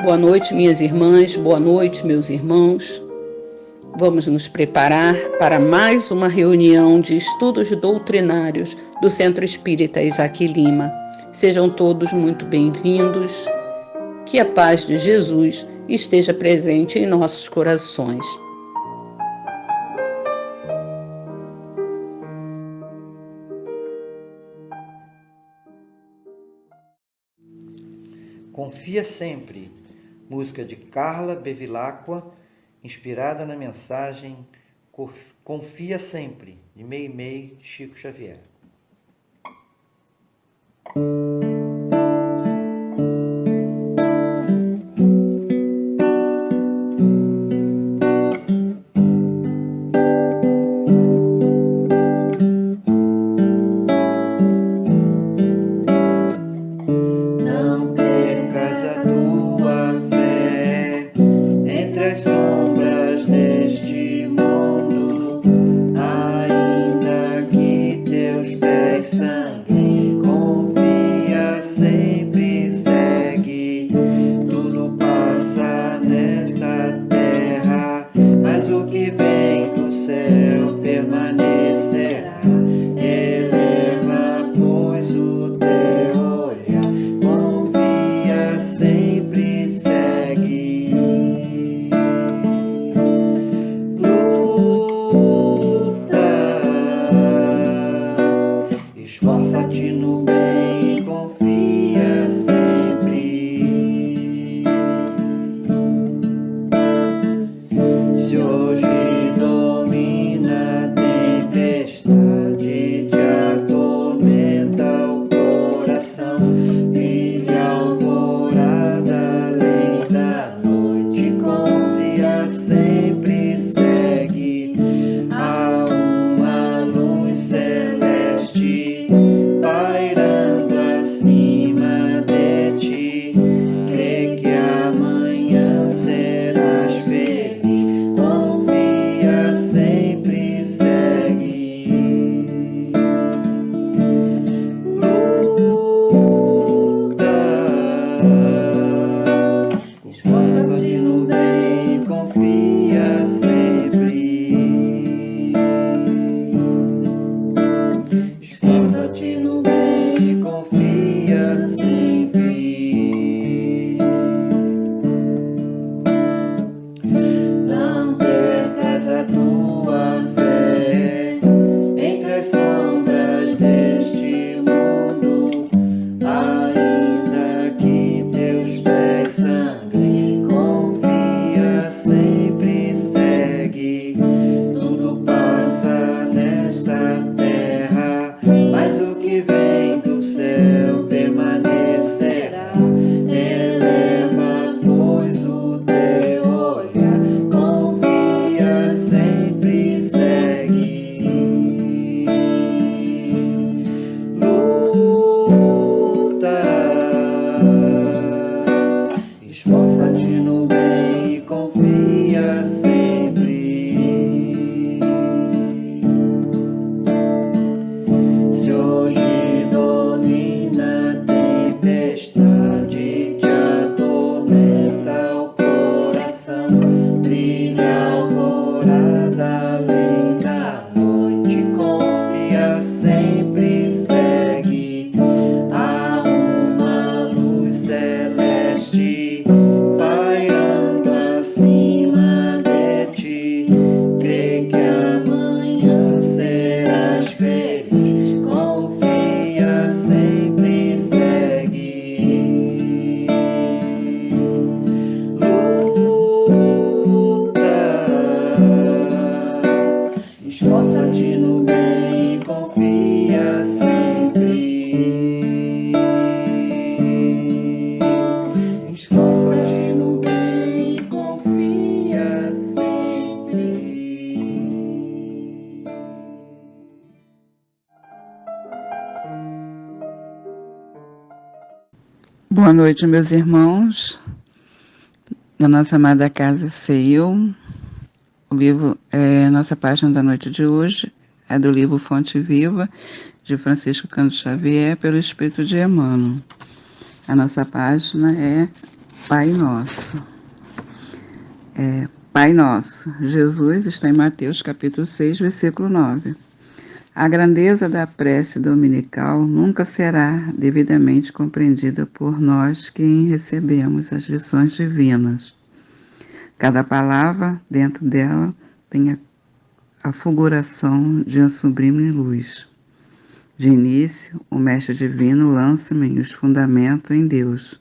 Boa noite, minhas irmãs, boa noite, meus irmãos. Vamos nos preparar para mais uma reunião de estudos doutrinários do Centro Espírita Isaac Lima. Sejam todos muito bem-vindos. Que a paz de Jesus esteja presente em nossos corações. Confia sempre, música de Carla Bevilacqua, inspirada na mensagem Confia Sempre, de Meimei, Chico Xavier. Boa noite, meus irmãos, da nossa amada Casa CEIU. O livro, nossa página da noite de hoje é do livro Fonte Viva, de Francisco Cândido Xavier, pelo Espírito de Emmanuel. A nossa página é Pai Nosso. Pai Nosso. Jesus está em Mateus capítulo 6, versículo 9. A grandeza da prece dominical nunca será devidamente compreendida por nós que recebemos as lições divinas. Cada palavra dentro dela tem a fulguração de uma sublime luz. De início, o Mestre Divino lança-me os fundamentos em Deus,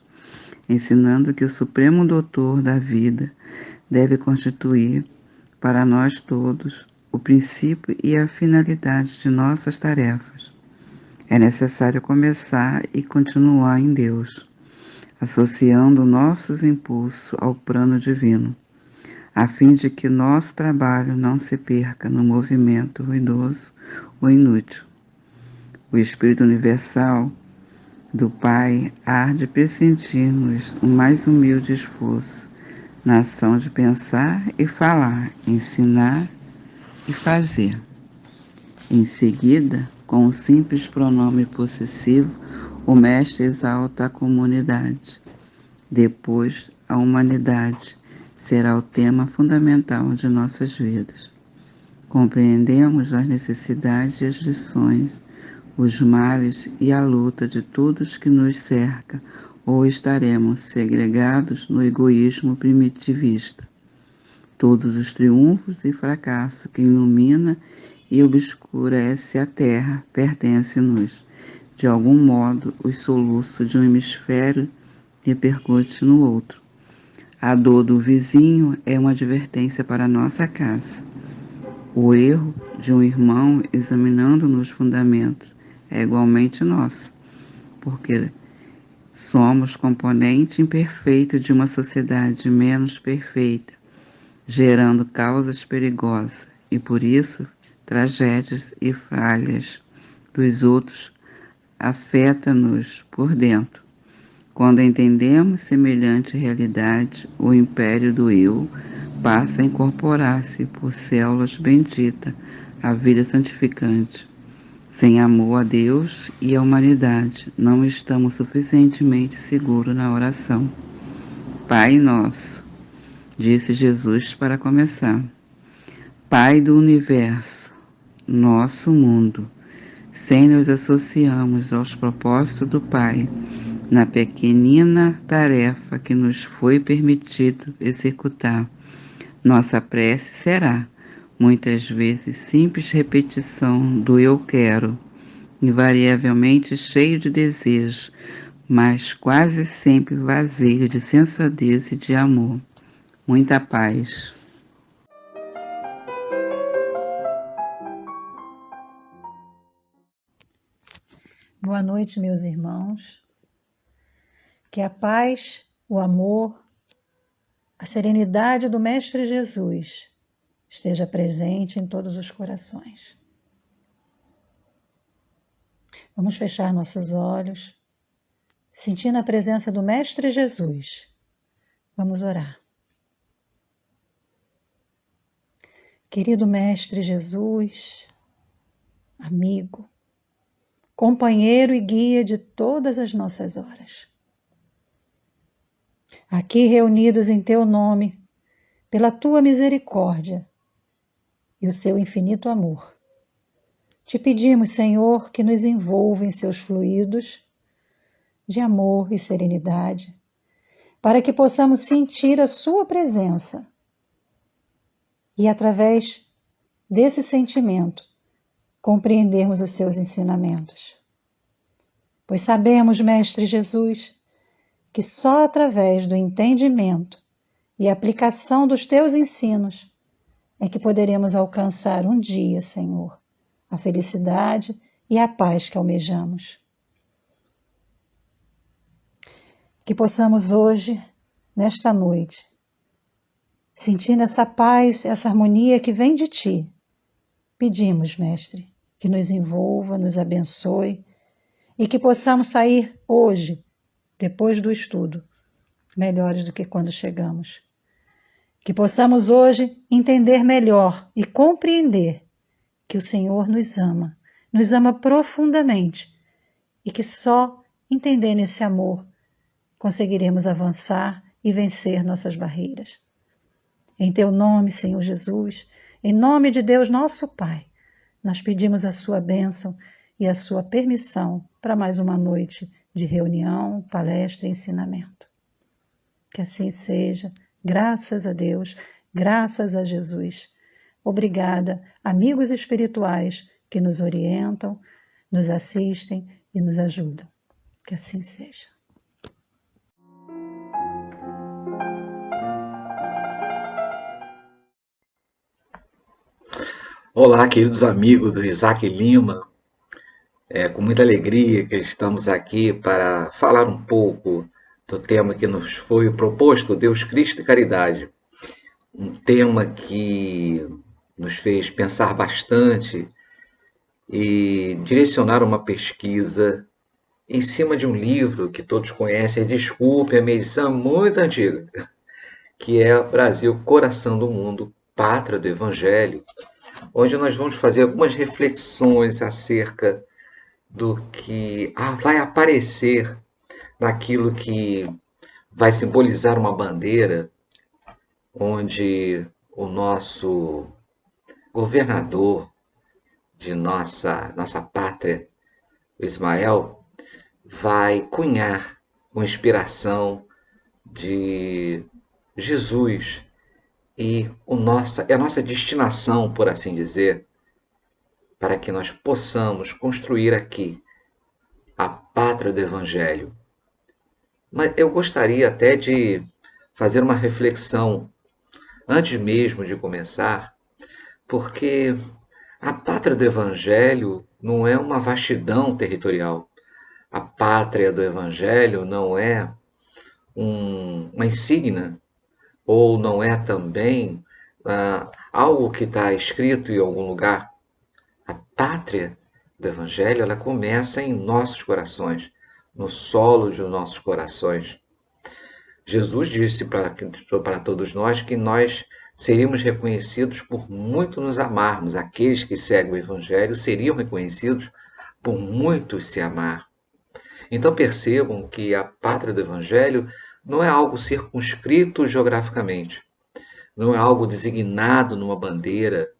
ensinando que o Supremo Doutor da vida deve constituir, para nós todos, o princípio e a finalidade de nossas tarefas. É necessário começar e continuar em Deus, associando nossos impulsos ao plano divino, a fim de que nosso trabalho não se perca no movimento ruidoso ou inútil. O Espírito Universal do Pai há de pressentir-nos o mais humilde esforço na ação de pensar e falar, ensinar e fazer. Em seguida, com um simples pronome possessivo, o Mestre exalta a comunidade. Depois, a humanidade será o tema fundamental de nossas vidas. Compreendemos as necessidades e as lições, os males e a luta de todos que nos cerca, ou estaremos segregados no egoísmo primitivista. Todos os triunfos e fracassos que ilumina e obscurece a terra pertencem-nos. De algum modo, os soluços de um hemisfério repercutem no outro. A dor do vizinho é uma advertência para a nossa casa. O erro de um irmão examinando nos fundamentos é igualmente nosso, porque somos componente imperfeito de uma sociedade menos perfeita, gerando causas perigosas e, por isso, tragédias e falhas dos outros afeta-nos por dentro. Quando entendemos semelhante realidade, o império do eu passa a incorporar-se por células benditas à vida santificante. Sem amor a Deus e à humanidade, não estamos suficientemente seguros na oração. Pai Nosso, disse Jesus para começar. Pai do Universo, nosso mundo, sem nos associarmos aos propósitos do Pai, na pequenina tarefa que nos foi permitido executar, nossa prece será, muitas vezes, simples repetição do eu quero, invariavelmente cheio de desejo, mas quase sempre vazio de sensatez e de amor. Muita paz. Boa noite, meus irmãos. Que a paz, o amor, a serenidade do Mestre Jesus esteja presente em todos os corações. Vamos fechar nossos olhos, sentindo a presença do Mestre Jesus. Vamos orar. Querido Mestre Jesus, amigo, companheiro e guia de todas as nossas horas. Aqui reunidos em Teu nome, pela Tua misericórdia e o Seu infinito amor, Te pedimos, Senhor, que nos envolva em Seus fluidos de amor e serenidade, para que possamos sentir a Sua presença e, através desse sentimento, compreendermos os Seus ensinamentos. Pois sabemos, Mestre Jesus, que só através do entendimento e aplicação dos Teus ensinos é que poderemos alcançar um dia, Senhor, a felicidade e a paz que almejamos. Que possamos hoje, nesta noite, sentindo essa paz, essa harmonia que vem de Ti, pedimos, Mestre, que nos envolva, nos abençoe e que possamos sair hoje, depois do estudo, melhores do que quando chegamos. Que possamos hoje entender melhor e compreender que o Senhor nos ama profundamente e que só entendendo esse amor conseguiremos avançar e vencer nossas barreiras. Em teu nome, Senhor Jesus, em nome de Deus nosso Pai, nós pedimos a sua bênção e a sua permissão para mais uma noite de reunião, palestra e ensinamento. Que assim seja, graças a Deus, graças a Jesus. Obrigada, amigos espirituais que nos orientam, nos assistem e nos ajudam. Que assim seja. Olá, queridos amigos do Isaac Lima. É com muita alegria que estamos aqui para falar um pouco do tema que nos foi proposto, Deus, Cristo e Caridade. Um tema que nos fez pensar bastante e direcionar uma pesquisa em cima de um livro que todos conhecem, desculpe, a minha edição é muito antiga, que é Brasil, Coração do Mundo, Pátria do Evangelho, onde nós vamos fazer algumas reflexões acerca do que vai aparecer naquilo que vai simbolizar uma bandeira, onde o nosso governador de nossa pátria, o Ismael, vai cunhar com inspiração de Jesus e a nossa destinação, por assim dizer, para que nós possamos construir aqui a pátria do Evangelho. Mas eu gostaria até de fazer uma reflexão antes mesmo de começar, porque a pátria do Evangelho não é uma vastidão territorial. A pátria do Evangelho não é uma insígnia, ou não é também algo que está escrito em algum lugar. A pátria do Evangelho, ela começa em nossos corações, no solo de nossos corações. Jesus disse para todos nós que nós seríamos reconhecidos por muito nos amarmos. Aqueles que seguem o Evangelho seriam reconhecidos por muito se amar. Então percebam que a pátria do Evangelho não é algo circunscrito geograficamente, não é algo designado numa bandeira,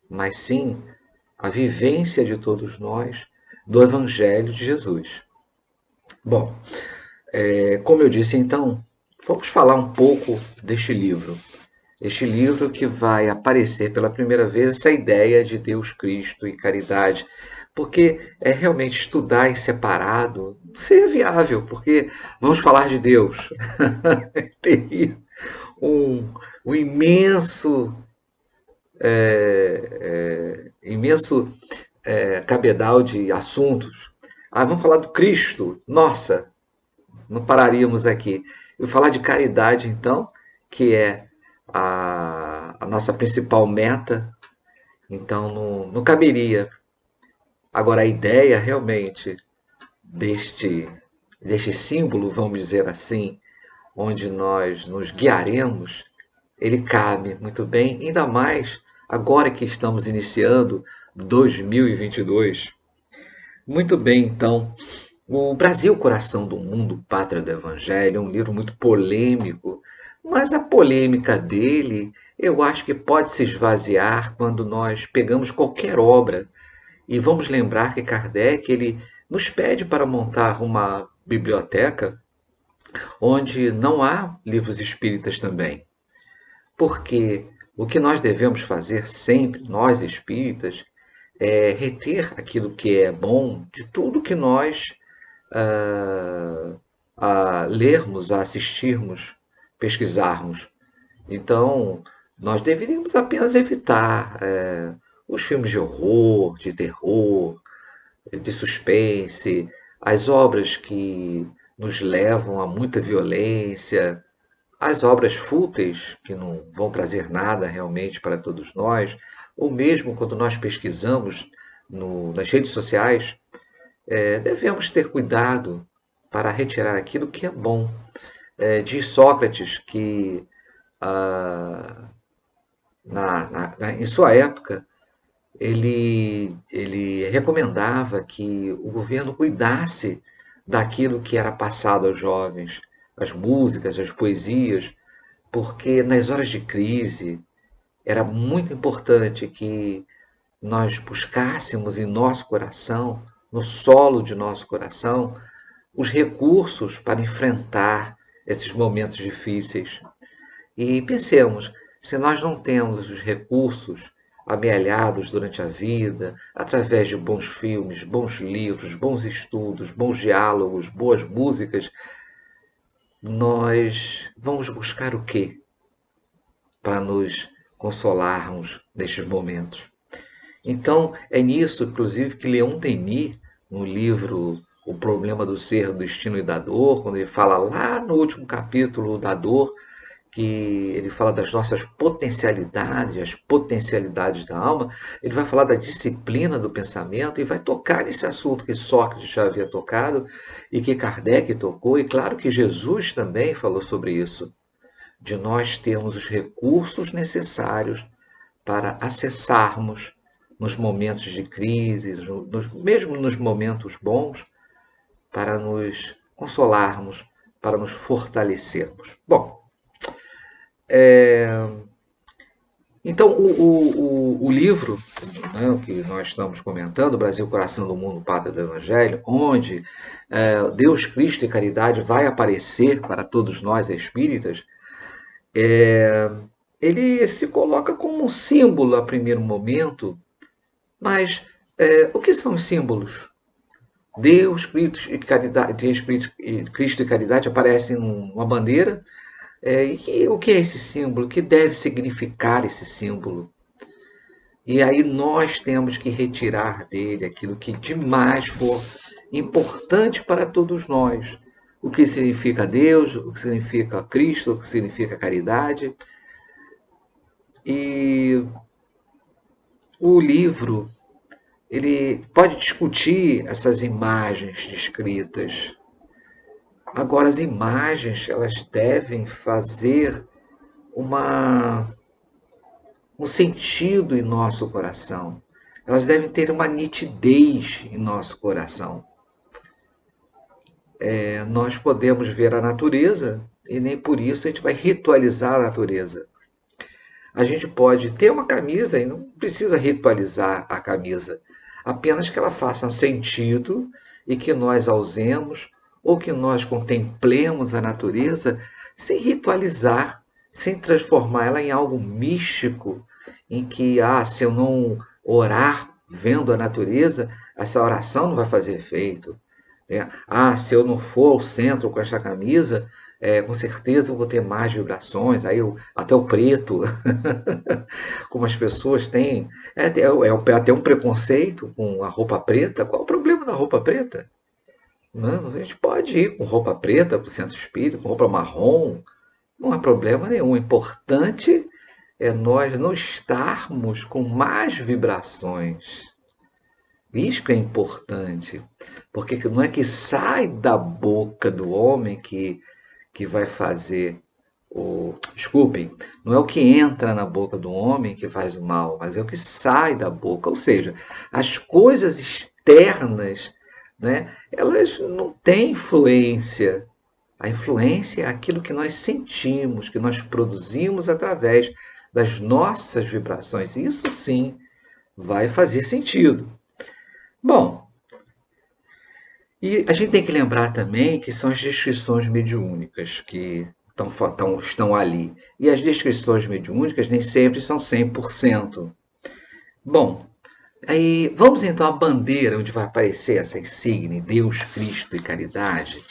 mas sim a vivência de todos nós do Evangelho de Jesus. Bom, como eu disse então, vamos falar um pouco deste livro. Este livro que vai aparecer pela primeira vez essa ideia de Deus, Cristo e caridade, porque realmente estudar em separado não seria viável, porque vamos falar de Deus. Teria um imenso cabedal de assuntos. Vamos falar do Cristo. Nossa, não pararíamos aqui. E falar de caridade, então, que é a nossa principal meta, então não caberia. Agora, a ideia realmente deste símbolo, vamos dizer assim, onde nós nos guiaremos, ele cabe muito bem, ainda mais agora que estamos iniciando 2022. Muito bem, então, o Brasil, Coração do Mundo, Pátria do Evangelho, é um livro muito polêmico, mas a polêmica dele, eu acho que pode se esvaziar quando nós pegamos qualquer obra. E vamos lembrar que Kardec ele nos pede para montar uma biblioteca onde não há livros espíritas também. Porque o que nós devemos fazer sempre, nós espíritas, é reter aquilo que é bom de tudo que nós lermos, assistirmos, pesquisarmos. Então, nós deveríamos apenas evitar os filmes de horror, de terror, de suspense, as obras que nos levam a muita violência, as obras fúteis que não vão trazer nada realmente para todos nós, ou mesmo quando nós pesquisamos nas redes sociais, devemos ter cuidado para retirar aquilo que é bom. Diz Sócrates que em sua época ele recomendava que o governo cuidasse daquilo que era passado aos jovens, as músicas, as poesias, porque nas horas de crise era muito importante que nós buscássemos em nosso coração, no solo de nosso coração, os recursos para enfrentar esses momentos difíceis. E pensemos, se nós não temos os recursos amealhados durante a vida, através de bons filmes, bons livros, bons estudos, bons diálogos, boas músicas, nós vamos buscar o quê para nos consolarmos nestes momentos? Então, é nisso, inclusive, que Leon Denis, no livro O Problema do Ser, do Destino e da Dor, quando ele fala lá no último capítulo da dor, que ele fala das nossas potencialidades, as potencialidades da alma, ele vai falar da disciplina do pensamento e vai tocar nesse assunto que Sócrates já havia tocado e que Kardec tocou, e claro que Jesus também falou sobre isso, de nós termos os recursos necessários para acessarmos nos momentos de crise, mesmo nos momentos bons, para nos consolarmos, para nos fortalecermos. Bom, então o livro, né, que nós estamos comentando, Brasil, Coração do Mundo, Pátria do Evangelho, onde Deus, Cristo e Caridade vai aparecer para todos nós espíritas, ele se coloca como um símbolo a primeiro momento, mas o que são os símbolos? Deus, Cristo e Caridade aparecem numa bandeira. E o que é esse símbolo? O que deve significar esse símbolo? E aí nós temos que retirar dele aquilo que demais for importante para todos nós. O que significa Deus, o que significa Cristo, o que significa caridade. E o livro, ele pode discutir essas imagens descritas. Agora, as imagens, elas devem fazer um sentido em nosso coração. Elas devem ter uma nitidez em nosso coração. Nós podemos ver a natureza e nem por isso a gente vai ritualizar a natureza. A gente pode ter uma camisa e não precisa ritualizar a camisa, apenas que ela faça sentido e que nós a usemos ou que nós contemplemos a natureza sem ritualizar, sem transformar ela em algo místico, em que, se eu não orar vendo a natureza, essa oração não vai fazer efeito. Se eu não for ao centro com essa camisa, com certeza eu vou ter mais vibrações, até o preto, como as pessoas têm, até um preconceito com a roupa preta. Qual é o problema da roupa preta? Não, a gente pode ir com roupa preta para o centro espírita, com roupa marrom, não há problema nenhum. O importante é nós não estarmos com más vibrações. Isso que é importante, porque não é que sai da boca do homem que vai fazer Desculpem, não é o que entra na boca do homem que faz o mal, mas é o que sai da boca. Ou seja, as coisas externas, né, elas não têm influência. A influência é aquilo que nós sentimos, que nós produzimos através das nossas vibrações. Isso sim vai fazer sentido. Bom, e a gente tem que lembrar também que são as descrições mediúnicas que estão ali. E as descrições mediúnicas nem sempre são 100%. Bom, aí vamos então à bandeira onde vai aparecer essa insígnia, Deus, Cristo e Caridade.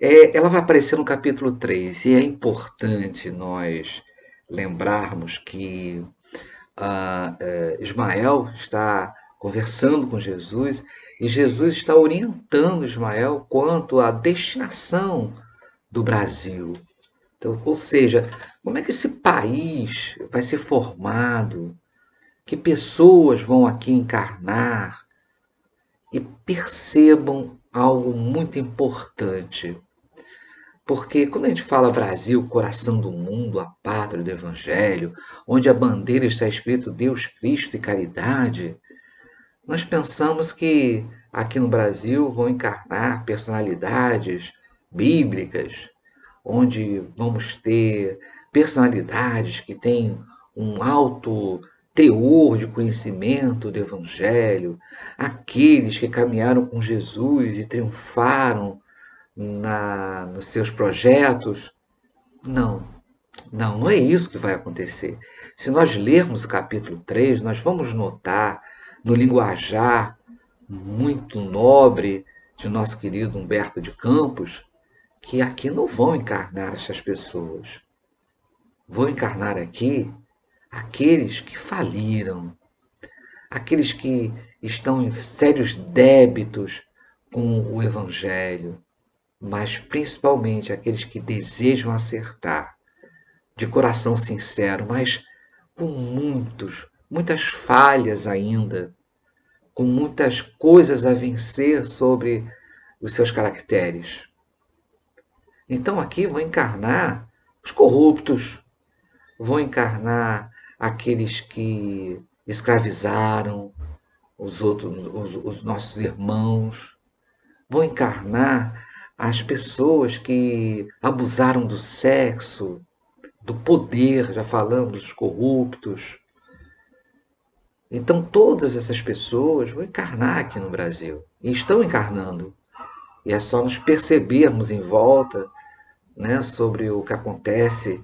Ela vai aparecer no capítulo 3, e é importante nós lembrarmos que Ismael está conversando com Jesus, e Jesus está orientando Ismael quanto à destinação do Brasil. Então, ou seja, como é que esse país vai ser formado? Que pessoas vão aqui encarnar? E percebam algo muito importante. Porque quando a gente fala Brasil, coração do mundo, a pátria do Evangelho, onde a bandeira está escrito Deus, Cristo e Caridade, nós pensamos que aqui no Brasil vão encarnar personalidades bíblicas, onde vamos ter personalidades que têm um alto teor de conhecimento do Evangelho, aqueles que caminharam com Jesus e triunfaram nos seus projetos. Não, não é isso que vai acontecer. Se nós lermos o capítulo 3, nós vamos notar no linguajar muito nobre de nosso querido Humberto de Campos que aqui não vão encarnar essas pessoas. Vão encarnar aqui aqueles que faliram, aqueles que estão em sérios débitos com o Evangelho, mas principalmente aqueles que desejam acertar, de coração sincero, mas com muitas falhas ainda, com muitas coisas a vencer sobre os seus caracteres. Então aqui vão encarnar os corruptos, vão encarnar aqueles que escravizaram os nossos irmãos, vão encarnar as pessoas que abusaram do sexo, do poder, já falamos, dos corruptos. Então todas essas pessoas vão encarnar aqui no Brasil, e estão encarnando. E é só nos percebermos em volta, né, sobre o que acontece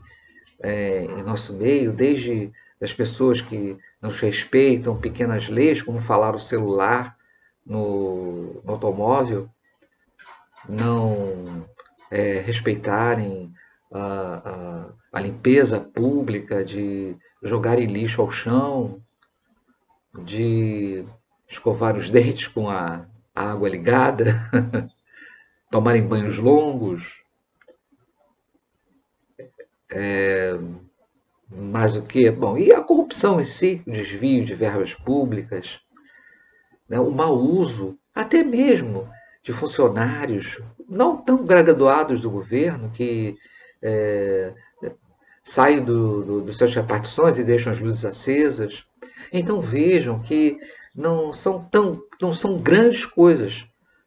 em nosso meio, desde as pessoas que nos respeitam pequenas leis, como falar o celular no automóvel, não respeitarem a limpeza pública, de jogarem lixo ao chão, de escovar os dentes com a água ligada, tomarem banhos longos. Mas o que? Bom, e a corrupção em si, o desvio de verbas públicas, né, o mau uso, até mesmo de funcionários não tão graduados do governo, que saem dos seus repartições e deixam as luzes acesas. Então vejam que não são grandes coisas,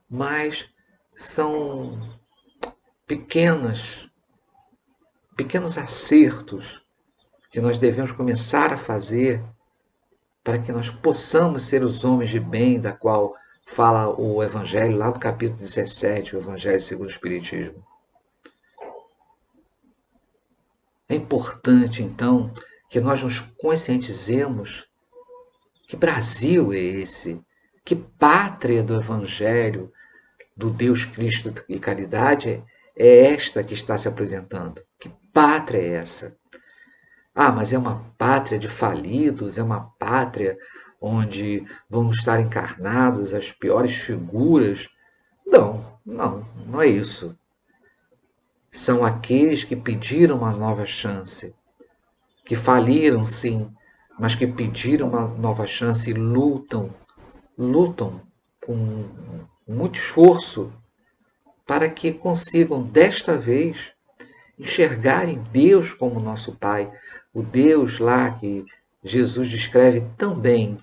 mas são pequenos acertos que nós devemos começar a fazer para que nós possamos ser os homens de bem, da qual fala o Evangelho lá no capítulo 17, o Evangelho segundo o Espiritismo. É importante, então, que nós nos conscientizemos que Brasil é esse, que pátria do Evangelho, do Deus Cristo e caridade é esta que está se apresentando. Que pátria é essa? Ah, mas é uma pátria de falidos, é uma pátria onde vão estar encarnados as piores figuras. Não é isso. São aqueles que pediram uma nova chance, que faliram sim, mas que pediram uma nova chance e lutam com muito esforço para que consigam desta vez enxergarem Deus como nosso Pai, o Deus lá que Jesus descreve tão bem.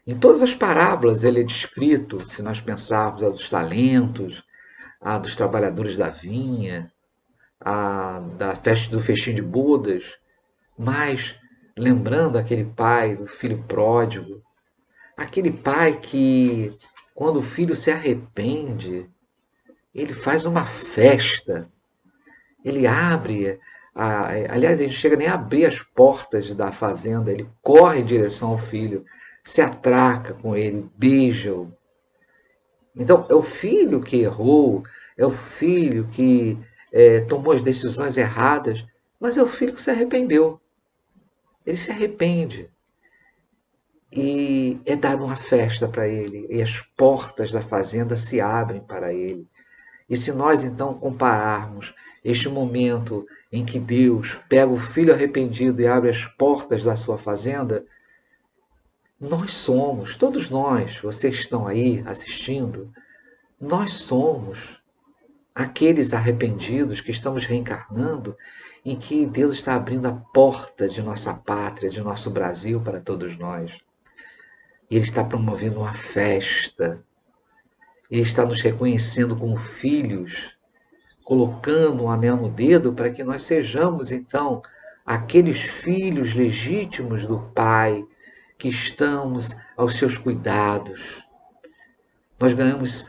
Em todas as parábolas ele é descrito, se nós pensarmos a dos talentos, a dos trabalhadores da vinha, a da festa do festim de bodas, mas lembrando aquele pai do filho pródigo, aquele pai que, quando o filho se arrepende, ele faz uma festa, ele abre, aliás, ele não chega nem a abrir as portas da fazenda, ele corre em direção ao filho, se atraca com ele, beija-o. Então, é o filho que errou, é o filho que tomou as decisões erradas, mas é o filho que se arrependeu. Ele se arrepende. E é dada uma festa para ele, e as portas da fazenda se abrem para ele. E se nós então compararmos este momento em que Deus pega o filho arrependido e abre as portas da sua fazenda, nós somos, todos nós, vocês estão aí assistindo, nós somos aqueles arrependidos que estamos reencarnando, em que Deus está abrindo a porta de nossa pátria, de nosso Brasil para todos nós. E Ele está promovendo uma festa. Ele está nos reconhecendo como filhos, colocando um anel no dedo para que nós sejamos, então, aqueles filhos legítimos do Pai, que estamos aos seus cuidados. Nós ganhamos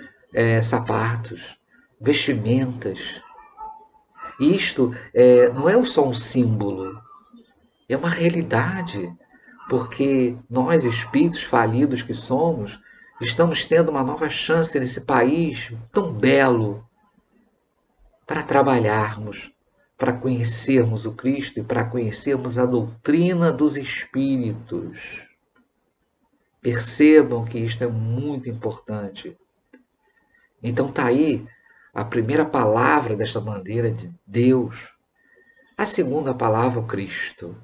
sapatos, vestimentas. E isto não é só um símbolo, é uma realidade, porque nós, espíritos falidos que somos, estamos tendo uma nova chance nesse país tão belo para trabalharmos, para conhecermos o Cristo e para conhecermos a doutrina dos espíritos. Percebam que isto é muito importante. Então está aí a primeira palavra desta bandeira de Deus. A segunda palavra, o Cristo.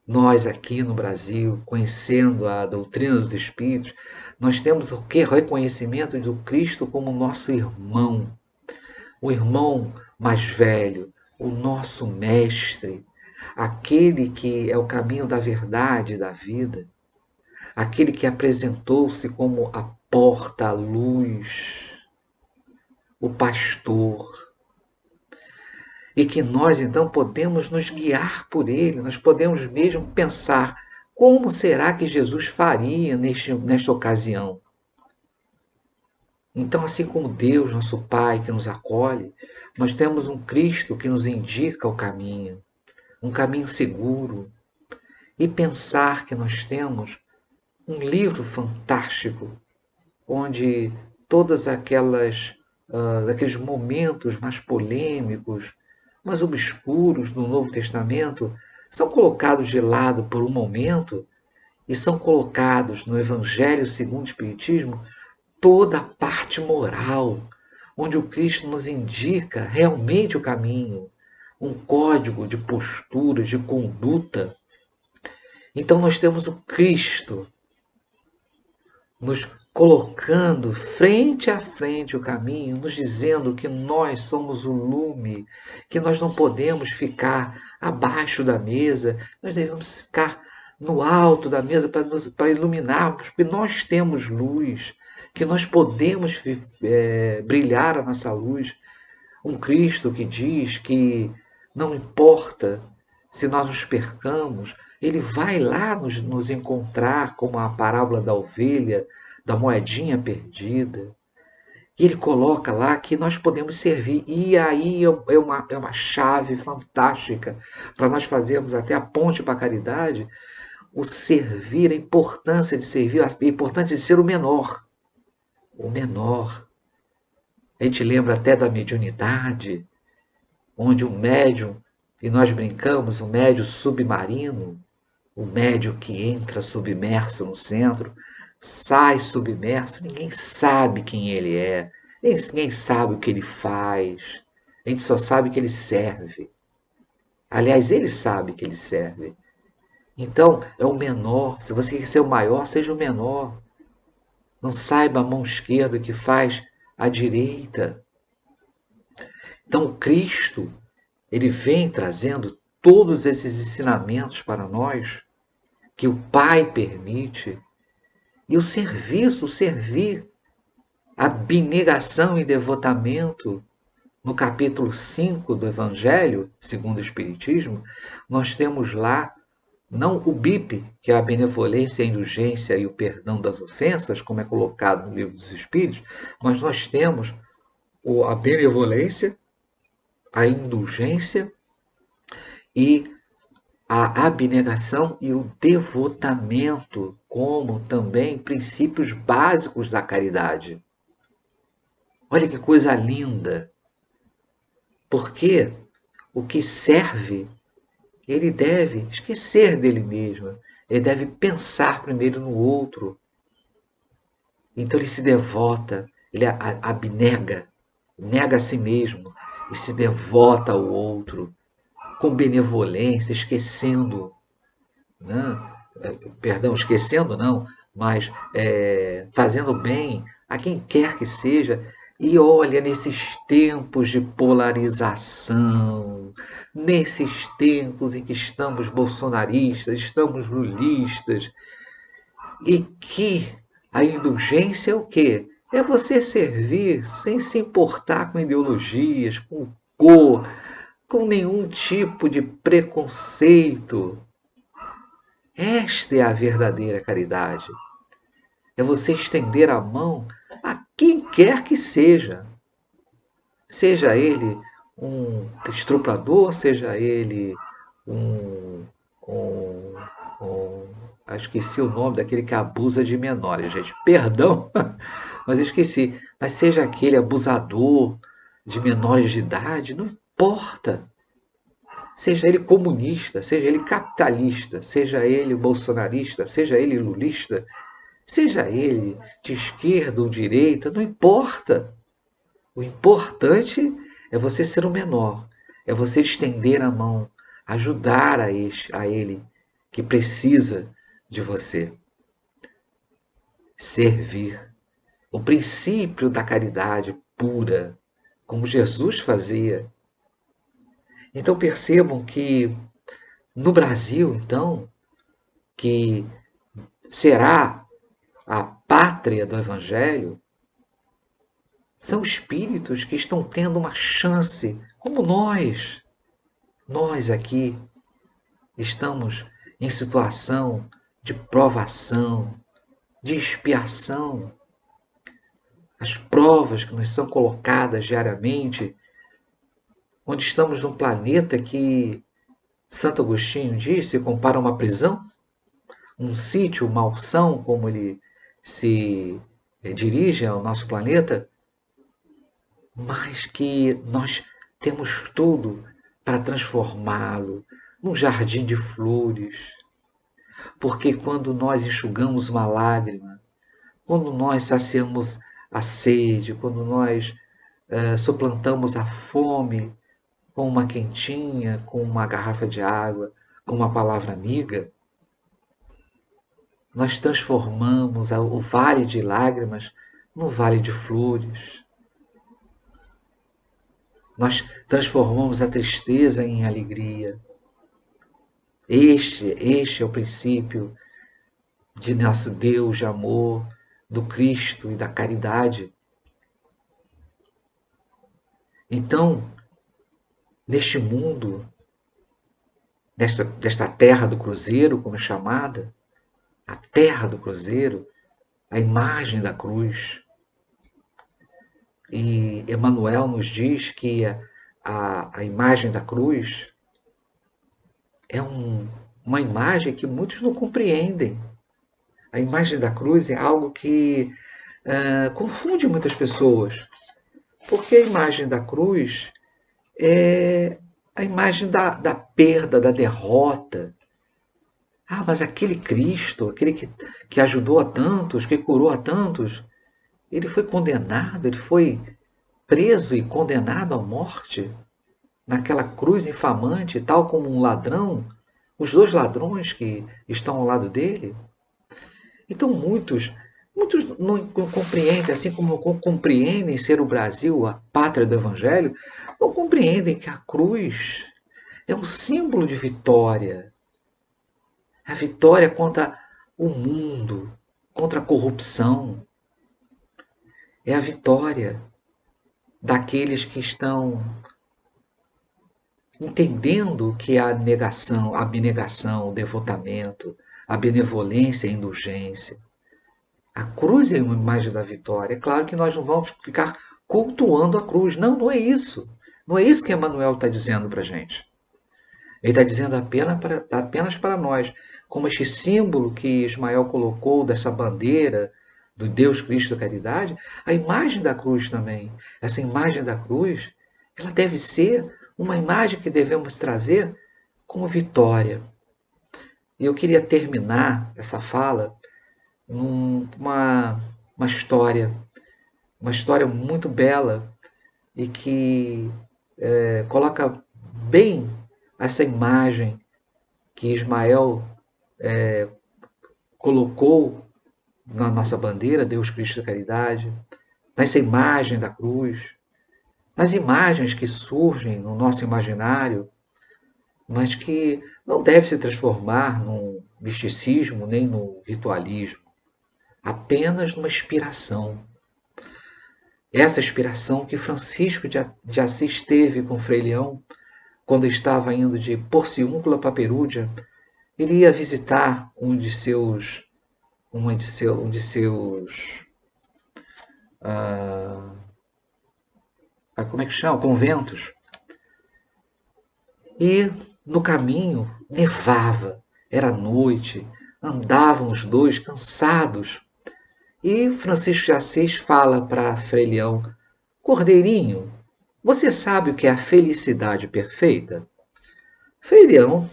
Nós aqui no Brasil, conhecendo a doutrina dos Espíritos, nós temos o que? Reconhecimento do Cristo como nosso irmão. O irmão mais velho, o nosso mestre, aquele que é o caminho da verdade e da vida, aquele que apresentou-se como a porta, a luz, o pastor. E que nós, então, podemos nos guiar por ele, nós podemos mesmo pensar como será que Jesus faria nesta ocasião. Então, assim como Deus, nosso Pai, que nos acolhe, nós temos um Cristo que nos indica o caminho, um caminho seguro. E pensar que nós temos um livro fantástico, onde todas aqueles momentos mais polêmicos, mais obscuros do Novo Testamento, são colocados de lado por um momento e são colocados no Evangelho segundo o Espiritismo toda a parte moral, onde o Cristo nos indica realmente o caminho, um código de postura, de conduta. Então nós temos o Cristo nos colocando frente a frente o caminho, nos dizendo que nós somos o lume, que nós não podemos ficar abaixo da mesa, nós devemos ficar no alto da mesa para iluminarmos, porque nós temos luz, que nós podemos brilhar a nossa luz. Um Cristo que diz que não importa se nós nos percamos, ele vai lá nos encontrar, como a parábola da ovelha, da moedinha perdida. E ele coloca lá que nós podemos servir. E aí é uma chave fantástica para nós fazermos até a ponte para a caridade, o servir, a importância de servir, a importância de ser o menor. O menor. A gente lembra até da mediunidade, onde o médium, e nós brincamos, o médium submarino, o médium que entra submerso no centro, sai submerso, ninguém sabe quem ele é, ninguém sabe o que ele faz, a gente só sabe que ele serve. Aliás, ele sabe que ele serve. Então, é o menor. Se você quer ser o maior, seja o menor. Não saiba a mão esquerda que faz a direita. Então, o Cristo, ele vem trazendo todos esses ensinamentos para nós, que o Pai permite, e o serviço, servir, a abnegação e devotamento. No capítulo 5 do Evangelho, segundo o Espiritismo, nós temos lá, não o BIP, que é a benevolência, a indulgência e o perdão das ofensas, como é colocado no Livro dos Espíritos, mas nós temos a benevolência, a indulgência e a abnegação e o devotamento, como também princípios básicos da caridade. Olha que coisa linda! Porque o que serve, ele deve esquecer dele mesmo, ele deve pensar primeiro no outro. Então ele se devota, ele abnega, nega a si mesmo e se devota ao outro, com benevolência, esquecendo, esquecendo não, mas fazendo bem a quem quer que seja. E olha, nesses tempos de polarização, nesses tempos em que estamos bolsonaristas, estamos lulistas, e que a indulgência é o quê? É você servir sem se importar com ideologias, com cor, com nenhum tipo de preconceito. Esta é a verdadeira caridade. É você estender a mão a quem quer que seja. Seja ele um estuprador, seja ele um, um, esqueci o nome daquele que abusa de menores, gente. Perdão, mas eu esqueci. Mas seja aquele abusador de menores de idade, não importa. Seja ele comunista, seja ele capitalista, seja ele bolsonarista, seja ele lulista, seja ele de esquerda ou direita, não importa. O importante é você ser o menor, é você estender a mão, ajudar a ele que precisa de você. Servir. O princípio da caridade pura, como Jesus fazia. Então percebam que no Brasil, então, que será a pátria do Evangelho, são espíritos que estão tendo uma chance, como nós aqui estamos em situação de provação, de expiação. As provas que nos são colocadas diariamente, onde estamos num planeta que Santo Agostinho disse, compara uma prisão, um sítio, malsão, como ele se dirige ao nosso planeta, mas que nós temos tudo para transformá-lo num jardim de flores. Porque quando nós enxugamos uma lágrima, quando nós saciamos a sede, quando nós suplantamos a fome com uma quentinha, com uma garrafa de água, com uma palavra amiga, nós transformamos o vale de lágrimas no vale de flores. Nós transformamos a tristeza em alegria. Este é o princípio de nosso Deus de amor, do Cristo e da caridade. Então, neste mundo, desta terra do cruzeiro, como é chamada, a terra do cruzeiro, a imagem da cruz. E Emmanuel nos diz que a imagem da cruz é uma imagem que muitos não compreendem. A imagem da cruz é algo que confunde muitas pessoas, porque a imagem da cruz é a imagem da perda, da derrota. Ah, mas aquele Cristo, aquele que ajudou a tantos, que curou a tantos, ele foi condenado, ele foi preso e condenado à morte naquela cruz infamante, tal como um ladrão, os dois ladrões que estão ao lado dele. Então muitos não compreendem, assim como não compreendem ser o Brasil a pátria do Evangelho, não compreendem que a cruz é um símbolo de vitória. A vitória contra o mundo, contra a corrupção. É a vitória daqueles que estão entendendo que a negação, a abnegação, o devotamento, a benevolência e a indulgência. A cruz é uma imagem da vitória. É claro que nós não vamos ficar cultuando a cruz. Não, não é isso. Não é isso que Emmanuel está dizendo para a gente. Ele está dizendo apenas para nós, como este símbolo que Ismael colocou dessa bandeira do Deus Cristo da caridade, a imagem da cruz também. Essa imagem da cruz, ela deve ser uma imagem que devemos trazer como vitória. E eu queria terminar essa fala numa história muito bela e que coloca bem essa imagem que Ismael colocou na nossa bandeira, Deus Cristo da caridade, nessa imagem da cruz, nas imagens que surgem no nosso imaginário, mas que não deve se transformar num misticismo nem no ritualismo, apenas numa inspiração. essa inspiração que Francisco de Assis teve com Frei Leão, quando estava indo de Porciúncula para Perúdia. Ele ia visitar um de seus como é que chama? Conventos. E no caminho nevava, era noite, andavam os dois cansados. E Francisco de Assis fala para Frei Leão: Cordeirinho, você sabe o que é a felicidade perfeita? Frei Leão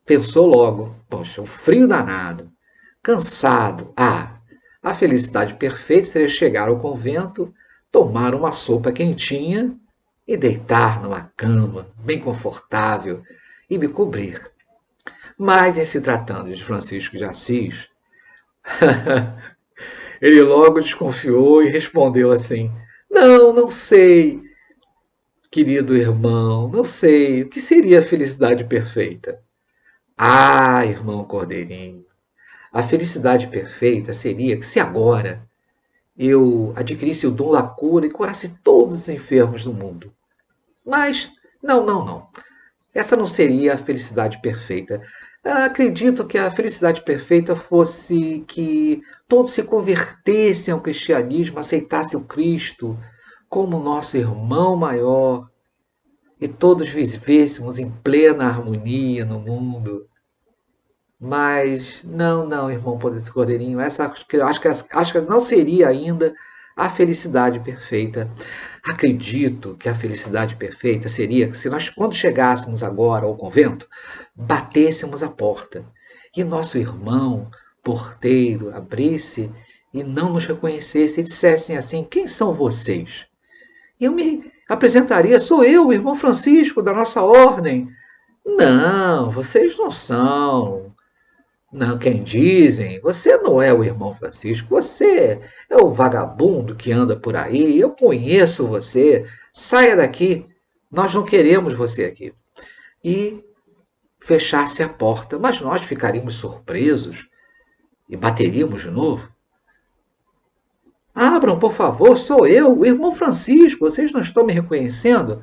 pensou logo: poxa, um frio danado, cansado. A felicidade perfeita seria chegar ao convento, tomar uma sopa quentinha e deitar numa cama bem confortável e me cobrir. Mas, em se tratando de Francisco de Assis, ele logo desconfiou e respondeu assim: Não, não sei, querido irmão, não sei. O que seria a felicidade perfeita? Irmão Cordeirinho, a felicidade perfeita seria que se agora eu adquirisse o dom da cura e curasse todos os enfermos do mundo. Mas, não. Essa não seria a felicidade perfeita. Acredito que a felicidade perfeita fosse que todos se convertessem ao cristianismo, aceitassem o Cristo como nosso irmão maior e todos vivêssemos em plena harmonia no mundo. Mas não, irmão Cordeirinho, acho que não seria ainda a felicidade perfeita. Acredito que a felicidade perfeita seria que se nós, quando chegássemos agora ao convento, batêssemos a porta e nosso irmão porteiro abrisse e não nos reconhecesse e dissessem assim: quem são vocês? E eu me apresentaria: sou eu, o irmão Francisco, da nossa ordem. Não, vocês não são. Não, quem dizem, você não é o irmão Francisco, você é o vagabundo que anda por aí, eu conheço você, saia daqui, nós não queremos você aqui. E fechasse a porta, mas nós ficaríamos surpresos e bateríamos de novo. Abram, por favor, sou eu, o irmão Francisco, vocês não estão me reconhecendo?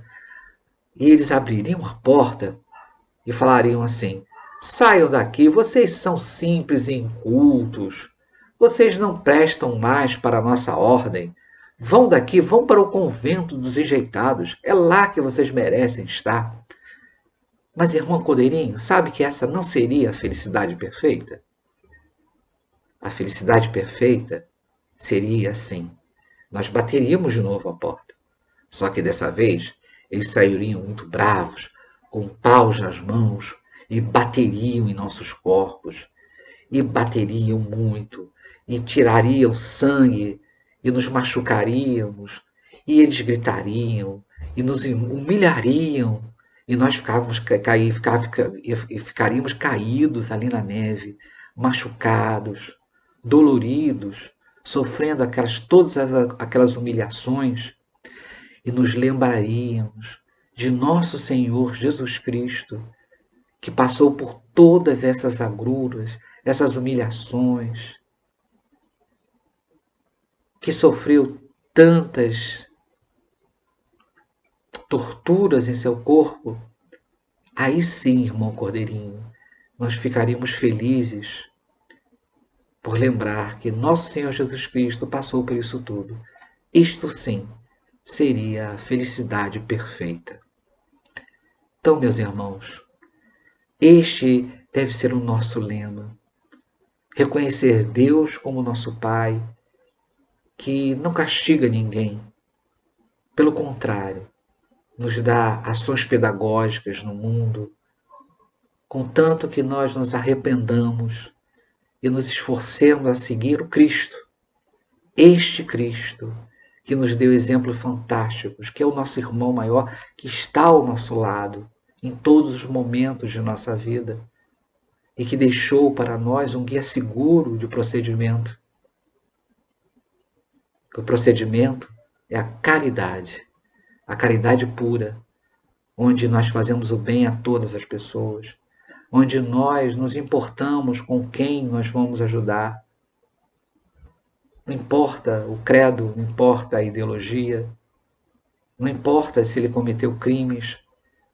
E eles abririam a porta e falariam assim: saiam daqui, vocês são simples e incultos. Vocês não prestam mais para a nossa ordem. Vão daqui, vão para o convento dos enjeitados. É lá que vocês merecem estar. Mas, irmão Cordeirinho, sabe que essa não seria a felicidade perfeita? A felicidade perfeita seria assim: nós bateríamos de novo a porta. Só que dessa vez eles sairiam muito bravos, com paus nas mãos, e bateriam em nossos corpos, e bateriam muito, e tirariam sangue, e nos machucaríamos, e eles gritariam, e nos humilhariam, e nós ficaríamos caídos ali na neve, machucados, doloridos, sofrendo todas aquelas humilhações, e nos lembraríamos de nosso Senhor Jesus Cristo, que passou por todas essas agruras, essas humilhações, que sofreu tantas torturas em seu corpo. Aí sim, irmão Cordeirinho, nós ficaríamos felizes por lembrar que nosso Senhor Jesus Cristo passou por isso tudo. Isto sim seria a felicidade perfeita. Então, meus irmãos, este deve ser o nosso lema. Reconhecer Deus como nosso Pai, que não castiga ninguém. Pelo contrário, nos dá ações pedagógicas no mundo, contanto que nós nos arrependamos e nos esforcemos a seguir o Cristo. Este Cristo que nos deu exemplos fantásticos, que é o nosso irmão maior, que está ao nosso lado em todos os momentos de nossa vida e que deixou para nós um guia seguro de procedimento. O procedimento é a caridade pura, onde nós fazemos o bem a todas as pessoas, onde nós nos importamos com quem nós vamos ajudar. Não importa o credo, não importa a ideologia, não importa se ele cometeu crimes,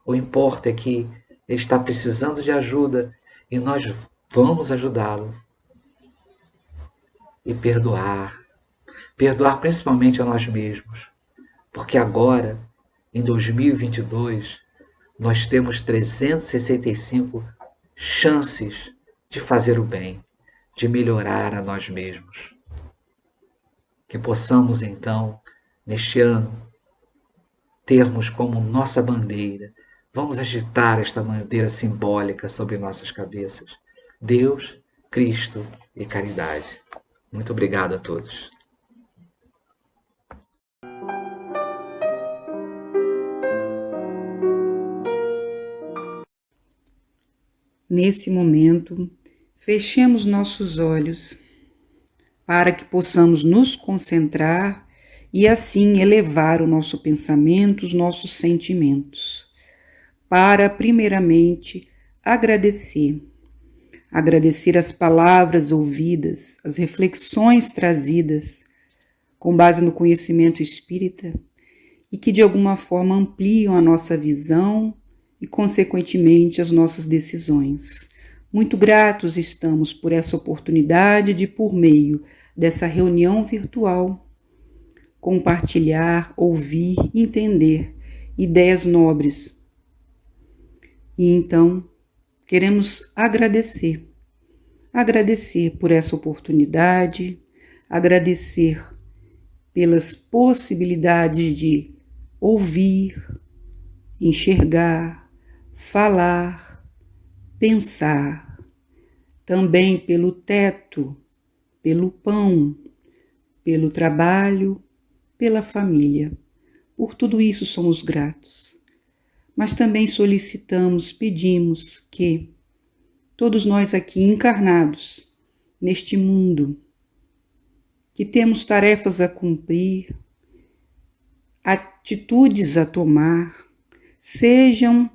o importa é que ele está precisando de ajuda e nós vamos ajudá-lo. E perdoar principalmente a nós mesmos, porque agora, em 2022, nós temos 365 chances de fazer o bem, de melhorar a nós mesmos. Que possamos, então, neste ano, termos como nossa bandeira, vamos agitar esta bandeira simbólica sobre nossas cabeças: Deus, Cristo e caridade. Muito obrigado a todos. Nesse momento, fechemos nossos olhos para que possamos nos concentrar e assim elevar o nosso pensamento, os nossos sentimentos, para primeiramente agradecer as palavras ouvidas, as reflexões trazidas com base no conhecimento espírita e que de alguma forma ampliam a nossa visão e, consequentemente, as nossas decisões. Muito gratos estamos por essa oportunidade de, por meio dessa reunião virtual, compartilhar, ouvir, entender ideias nobres. E então, queremos agradecer por essa oportunidade, agradecer pelas possibilidades de ouvir, enxergar, falar, pensar, também pelo teto, pelo pão, pelo trabalho, pela família. Por tudo isso somos gratos. Mas também solicitamos, pedimos que todos nós aqui encarnados neste mundo, que temos tarefas a cumprir, atitudes a tomar, sejam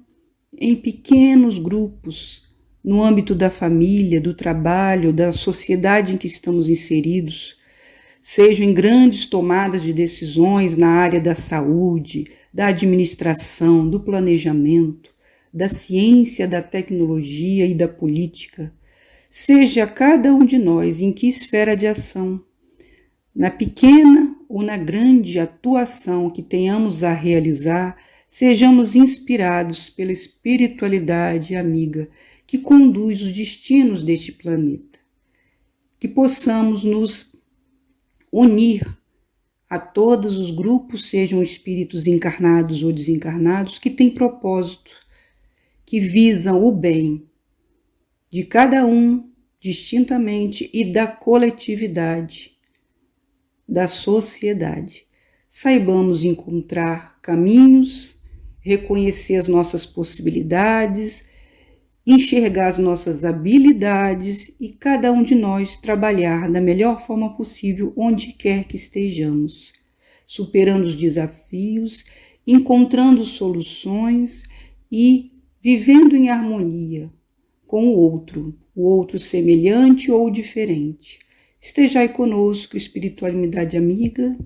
em pequenos grupos, no âmbito da família, do trabalho, da sociedade em que estamos inseridos, sejam em grandes tomadas de decisões na área da saúde, da administração, do planejamento, da ciência, da tecnologia e da política, seja cada um de nós em que esfera de ação, na pequena ou na grande atuação que tenhamos a realizar, sejamos inspirados pela espiritualidade amiga que conduz os destinos deste planeta, que possamos nos unir a todos os grupos, sejam espíritos encarnados ou desencarnados, que têm propósito, que visam o bem de cada um distintamente e da coletividade, da sociedade. Saibamos encontrar caminhos, reconhecer as nossas possibilidades, enxergar as nossas habilidades e cada um de nós trabalhar da melhor forma possível onde quer que estejamos, superando os desafios, encontrando soluções e vivendo em harmonia com o outro semelhante ou diferente. Estejai conosco, espiritualidade amiga,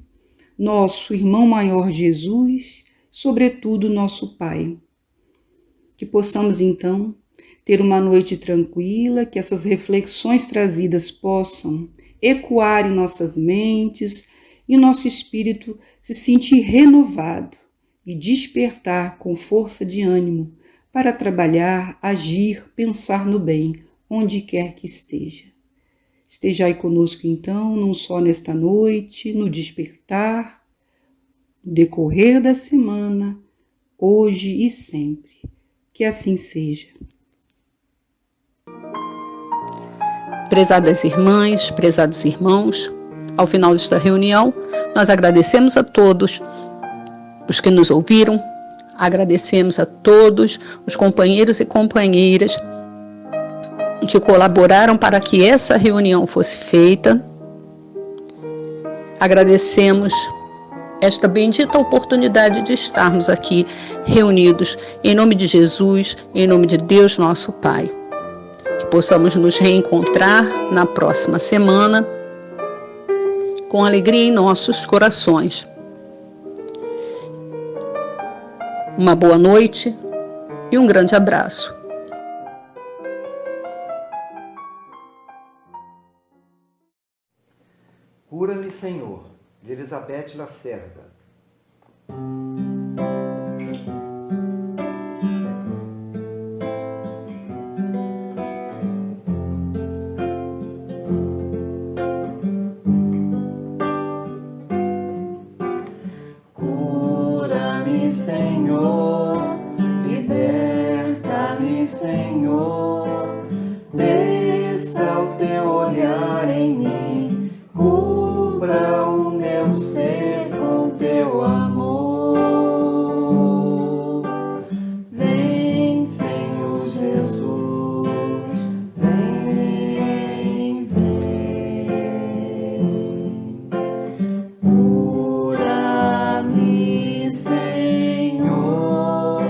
nosso irmão maior Jesus, sobretudo nosso Pai. Que possamos então ter uma noite tranquila, que essas reflexões trazidas possam ecoar em nossas mentes e nosso espírito se sentir renovado e despertar com força de ânimo para trabalhar, agir, pensar no bem, onde quer que esteja. Estejai conosco então, não só nesta noite, no despertar, no decorrer da semana, hoje e sempre. Que assim seja. Prezadas irmãs, prezados irmãos, ao final desta reunião, nós agradecemos a todos os que nos ouviram, agradecemos a todos os companheiros e companheiras que colaboraram para que essa reunião fosse feita. Agradecemos esta bendita oportunidade de estarmos aqui reunidos em nome de Jesus, em nome de Deus nosso Pai. Que possamos nos reencontrar na próxima semana com alegria em nossos corações. Uma boa noite e um grande abraço. Cura-me, Senhor, de Elizabeth Lacerda. Cura-me, Senhor, liberta-me, Senhor, desça o teu olhar em mim, cubra o meu ser com teu amor. Vem, Senhor Jesus, vem, vem. Cura-me, Senhor,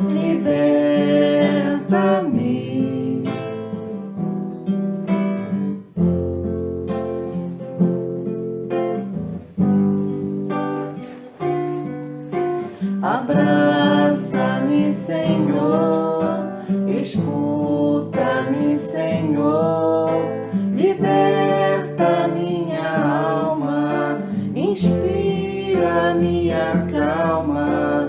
liberta-me. Abraça-me, Senhor, escuta-me, Senhor, liberta minha alma, inspira minha calma,